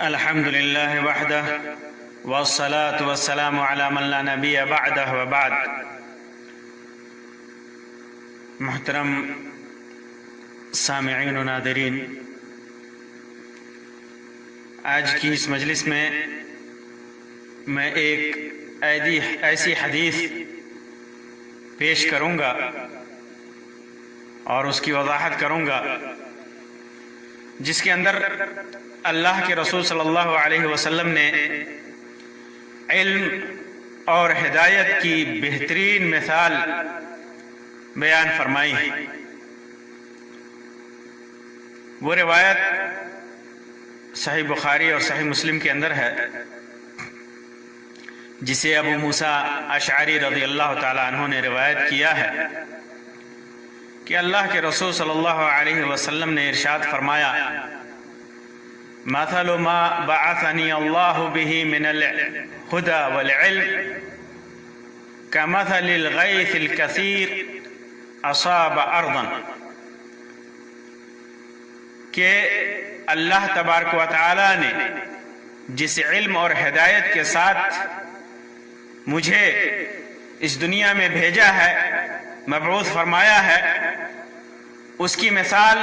الحمد لله وحده والصلاة والسلام على من لا نبی بعدہ وبعد۔ محترم سامعین و ناظرین، آج کی اس مجلس میں ایک ایسی حدیث پیش کروں گا اور اس کی وضاحت کروں گا جس کے اندر اللہ کے رسول صلی اللہ علیہ وسلم نے علم اور ہدایت کی بہترین مثال بیان فرمائی ہے۔ وہ روایت صحیح بخاری اور صحیح مسلم کے اندر ہے، جسے ابو موسیٰ اشعری رضی اللہ تعالی عنہ نے روایت کیا ہے کہ اللہ کے رسول صلی اللہ علیہ وسلم نے ارشاد فرمایا: مثل ما بعثني الله به من الهدى والعلم كمثل الغيث الكثير أصاب أرضا، کہ اللہ تبارک و تعالی نے جس علم اور ہدایت کے ساتھ مجھے اس دنیا میں بھیجا ہے، مبعوث فرمایا ہے، اس کی مثال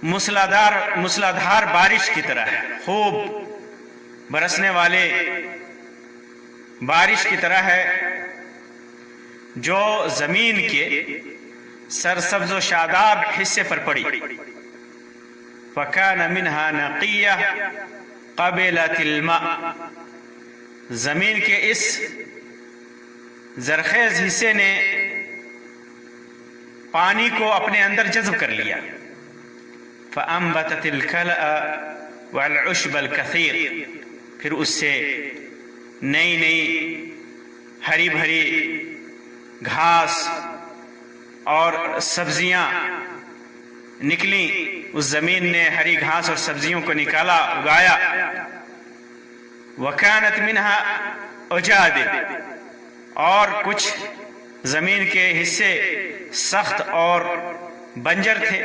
مسلادھار بارش کی طرح ہے، خوب برسنے والے بارش کی طرح ہے، جو زمین کے سرسبز و شاداب حصے پر پڑی۔ فَكَانَ مِنْهَا نَقِيَّةٌ قَبِلَتِ الْمَاءَ، زمین کے اس زرخیز حصے نے پانی کو اپنے اندر جذب کر لیا۔ فَأَنبَتَتِ الْكَلَأَ وَالْعُشْبَ الْكَثِيرَ، پھر اس سے نئی ہری بھری گھاس اور سبزیاں نکلیں۔ اس زمین نے ہری گھاس اور سبزیوں کو نکالا، اگایا۔ وَكَانَتْ مِنْهَا أُجَادِبٌ، اور کچھ زمین کے حصے سخت اور بنجر تھے۔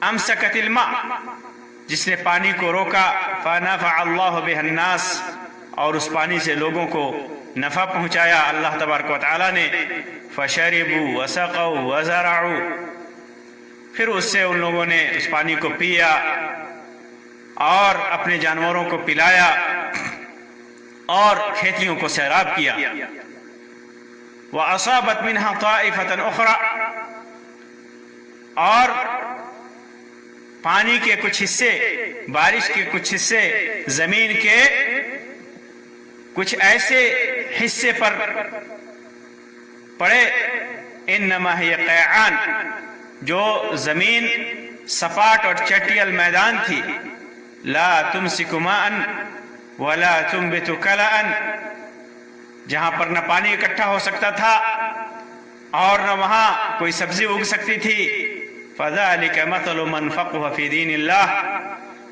امسکت الماء، جس نے پانی کو روکا۔ فنفع اللہ بہ الناس، اور اس پانی سے لوگوں کو نفع پہنچایا اللہ تبارک و تعالی نے۔ فشربوا وسقوا وزرعوا، پھر اس سے ان لوگوں نے اس پانی کو پیا اور اپنے جانوروں کو پلایا اور کھیتیوں کو سیراب کیا۔ وَأَصَابَتْ مِنْهَا طَائِفَةً أُخْرَى، اور پانی کے کچھ حصے، بارش کے کچھ حصے زمین کے کچھ ایسے حصے پر پڑے۔ انما ہی قیعان، جو زمین سپاٹ اور چٹیل میدان تھی۔ لا تمسک ماء ولا تنبت کلأ، جہاں پر نہ پانی اکٹھا ہو سکتا تھا اور نہ وہاں کوئی سبزی اگ سکتی تھی۔ فَذَلِكَ مَثَلُ مَنْ فَقِهَ فِي دِينِ اللَّهِ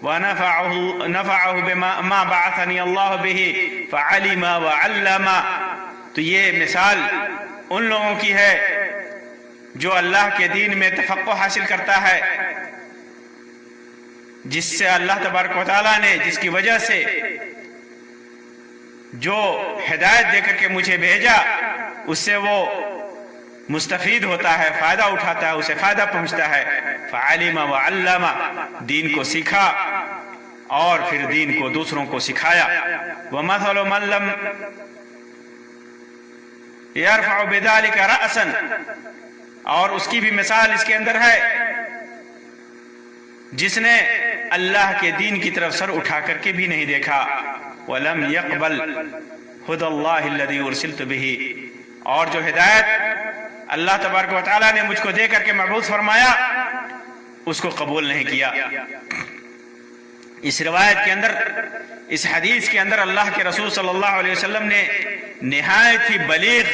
وَنَفَعَهُ بِمَا بَعَثَنِي اللَّهُ بِهِ فَعَلِمَ وَعَلَّمَ، تو یہ مثال ان لوگوں کی ہے جو اللہ کے دین میں تفقہ حاصل کرتا ہے، جس سے اللہ تبارک و تعالیٰ نے، جس کی وجہ سے جو ہدایت دے کر کے مجھے بھیجا، اس سے وہ مستفید ہوتا ہے، فائدہ اٹھاتا ہے، اسے فائدہ پہنچتا ہے۔ فعلم وعلم، دین کو سیکھا اور پھر دین کو دوسروں کو سکھایا۔ ومثل من لم يرفع بذلك رأسا، اور اس کی بھی مثال اس کے اندر ہے جس نے اللہ کے دین کی طرف سر اٹھا کر کے بھی نہیں دیکھا۔ وَلَمْ يَقْبَلْ هُدَى اللَّهِ الَّذِي أُرْسِلْتُ بِهِ، اور جو ہدایت اللہ تبارک و تعالیٰ نے مجھ کو دے کر کے مبعوث فرمایا، اس کو قبول نہیں کیا۔ اس روایت کے اندر، اس حدیث کے اندر اللہ کے رسول صلی اللہ علیہ وسلم نے نہایت ہی بلیغ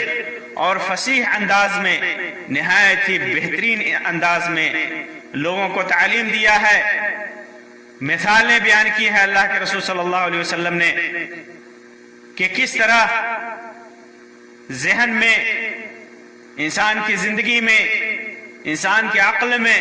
اور فصیح انداز میں، نہایت ہی بہترین انداز میں لوگوں کو تعلیم دیا ہے، مثالیں بیان کی ہے اللہ کے رسول صلی اللہ علیہ وسلم نے کہ کس طرح ذہن میں، انسان کی زندگی میں، انسان کے عقل میں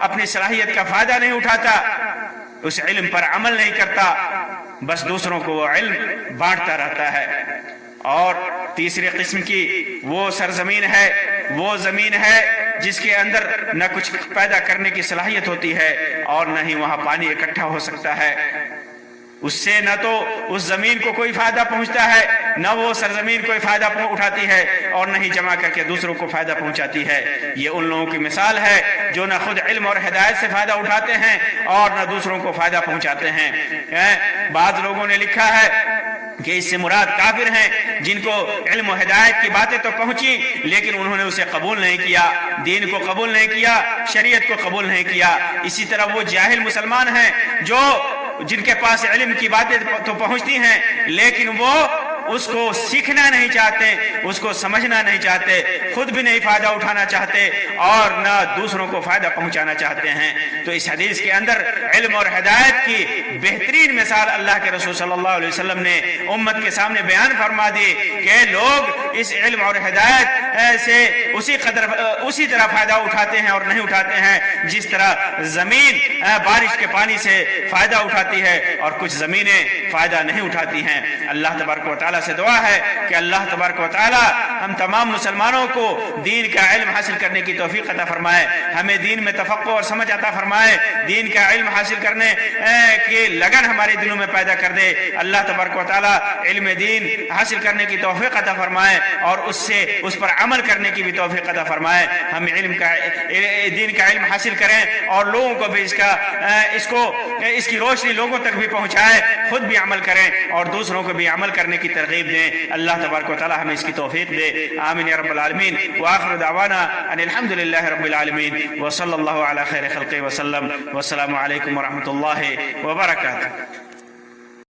اپنی صلاحیت کا فائدہ نہیں اٹھاتا، اس علم پر عمل نہیں کرتا، بس دوسروں کو وہ علم بانٹتا رہتا ہے۔ اور تیسری قسم کی وہ سرزمین ہے، وہ زمین ہے جس کے اندر نہ کچھ پیدا کرنے کی صلاحیت ہوتی ہے اور نہ ہی وہاں پانی اکٹھا ہو سکتا ہے، اس سے نہ تو اس زمین کو کوئی فائدہ پہنچتا ہے، نہ وہ سرزمین کوئی فائدہ اٹھاتی ہے اور نہ ہی جمع کر کے دوسروں کو فائدہ پہنچاتی ہے۔ یہ ان لوگوں کی مثال ہے جو نہ خود علم اور ہدایت سے فائدہ اٹھاتے ہیں اور نہ دوسروں کو فائدہ پہنچاتے ہیں۔ بعض لوگوں نے لکھا ہے کہ اس سے مراد کافر ہیں جن کو علم و ہدایت کی باتیں تو پہنچی لیکن انہوں نے اسے قبول نہیں کیا، دین کو قبول نہیں کیا، شریعت کو قبول نہیں کیا۔ اسی طرح وہ جاہل مسلمان ہیں جو جن کے پاس علم کی باتیں تو پہنچتی ہیں لیکن وہ اس کو سیکھنا نہیں چاہتے، اس کو سمجھنا نہیں چاہتے، خود بھی نہیں فائدہ اٹھانا چاہتے اور نہ دوسروں کو فائدہ پہنچانا چاہتے ہیں۔ تو اس حدیث کے اندر علم اور ہدایت کی بہترین مثال اللہ کے رسول صلی اللہ علیہ وسلم نے امت کے سامنے بیان فرما دی کہ لوگ اس علم اور ہدایت سے اسی طرح فائدہ اٹھاتے ہیں اور نہیں اٹھاتے ہیں جس طرح زمین بارش کے پانی سے فائدہ اٹھاتی ہے اور کچھ زمینیں فائدہ نہیں اٹھاتی ہیں۔ اللہ تبارک و تعالیٰ سے دعا ہے کہ اللہ تبارک و تعالیٰ ہم تمام مسلمانوں کو دین کا علم حاصل کرنے کی توفیق عطا فرمائے، ہمیں دین میں تفقہ اور سمجھ عطا فرمائے، دین کا علم حاصل کرنے کی لگن ہمارے دلوں میں پیدا کر دے۔ اللہ تبارک و تعالیٰ علم دین حاصل کرنے کی توفیق عطا فرمائے اور اس پر عمل کرنے کی بھی توفیق عطا فرمائے۔ ہم دین کا علم حاصل کریں اور لوگوں کو بھی اس کی روشنی لوگوں تک بھی پہنچائے، خود بھی عمل کریں اور دوسروں کو بھی عمل کرنے کی ترغیب دیں۔ اللہ تبارک و تعالیٰ ہمیں اس کی توفیق دے، آمین یا رب العالمین۔ وآخر دعوانا ان الحمد للہ رب العالمین وصلی اللہ علی خیر خلقہ وسلم، والسلام علیکم ورحمۃ اللہ وبرکاتہ۔